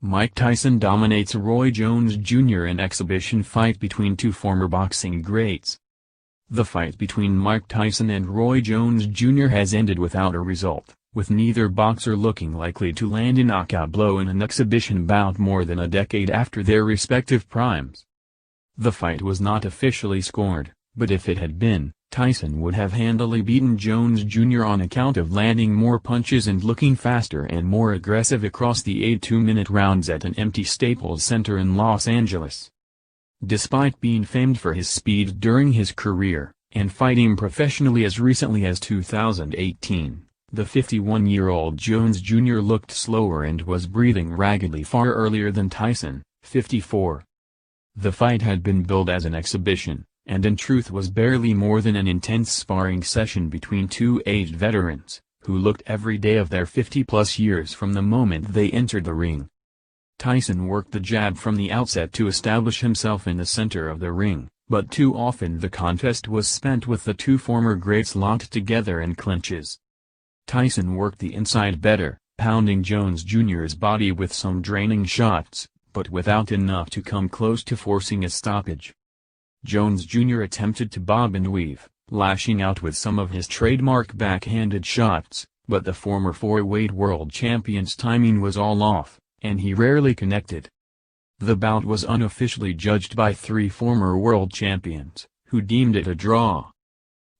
Mike Tyson dominates Roy Jones Jr. in exhibition fight between two former boxing greats. The fight between Mike Tyson and Roy Jones Jr. has ended without a result, with neither boxer looking likely to land a knockout blow in an exhibition bout more than a decade after their respective primes. The fight was not officially scored, but if it had been, Tyson would have handily beaten Jones Jr. on account of landing more punches and looking faster and more aggressive across the 8 two-minute rounds at an empty Staples Center in Los Angeles. Despite being famed for his speed during his career, and fighting professionally as recently as 2018, the 51-year-old Jones Jr. looked slower and was breathing raggedly far earlier than Tyson, 54. The fight had been billed as an exhibition, and in truth was barely more than an intense sparring session between two aged veterans, who looked every day of their 50-plus years from the moment they entered the ring. Tyson worked the jab from the outset to establish himself in the center of the ring, but too often the contest was spent with the two former greats locked together in clinches. Tyson worked the inside better, pounding Jones Jr.'s body with some draining shots, but without enough to come close to forcing a stoppage. Jones Jr. attempted to bob and weave, lashing out with some of his trademark backhanded shots, but the former four-weight world champion's timing was all off, and he rarely connected. The bout was unofficially judged by three former world champions, who deemed it a draw.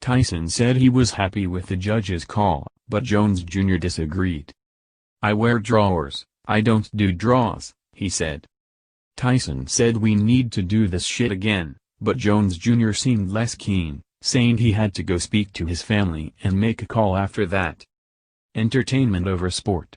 Tyson said he was happy with the judge's call, but Jones Jr. disagreed. "I wear drawers, I don't do draws," he said. Tyson said we need to do this shit again, but Jones Jr. seemed less keen, saying he had to go speak to his family and make a call after that. Entertainment over sport.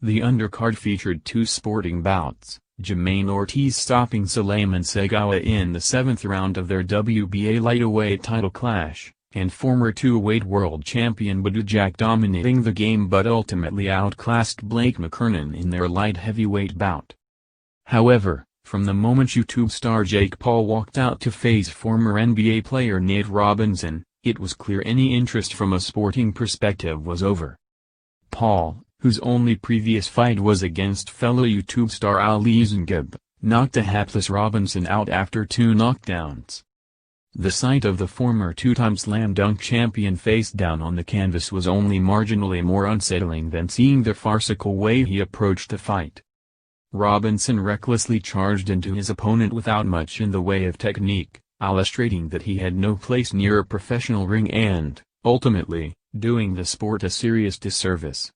The undercard featured two sporting bouts, Jermaine Ortiz stopping Suleiman Segawa in the 7th round of their WBA lightweight title clash, and former two-weight world champion Badou Jack dominating the game but ultimately outclassed Blake McKernan in their light heavyweight bout. However, from the moment YouTube star Jake Paul walked out to face former NBA player Nate Robinson, it was clear any interest from a sporting perspective was over. Paul, whose only previous fight was against fellow YouTube star Ali Zengib, knocked a hapless Robinson out after 2 knockdowns. The sight of the former two-time slam dunk champion face down on the canvas was only marginally more unsettling than seeing the farcical way he approached the fight. Robinson recklessly charged into his opponent without much in the way of technique, illustrating that he had no place near a professional ring and, ultimately, doing the sport a serious disservice.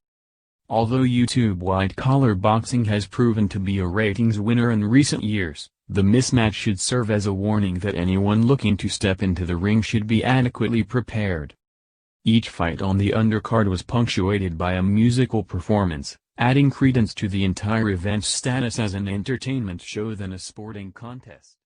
Although YouTube white-collar boxing has proven to be a ratings winner in recent years, the mismatch should serve as a warning that anyone looking to step into the ring should be adequately prepared. Each fight on the undercard was punctuated by a musical performance, adding credence to the entire event's status as an entertainment show than a sporting contest.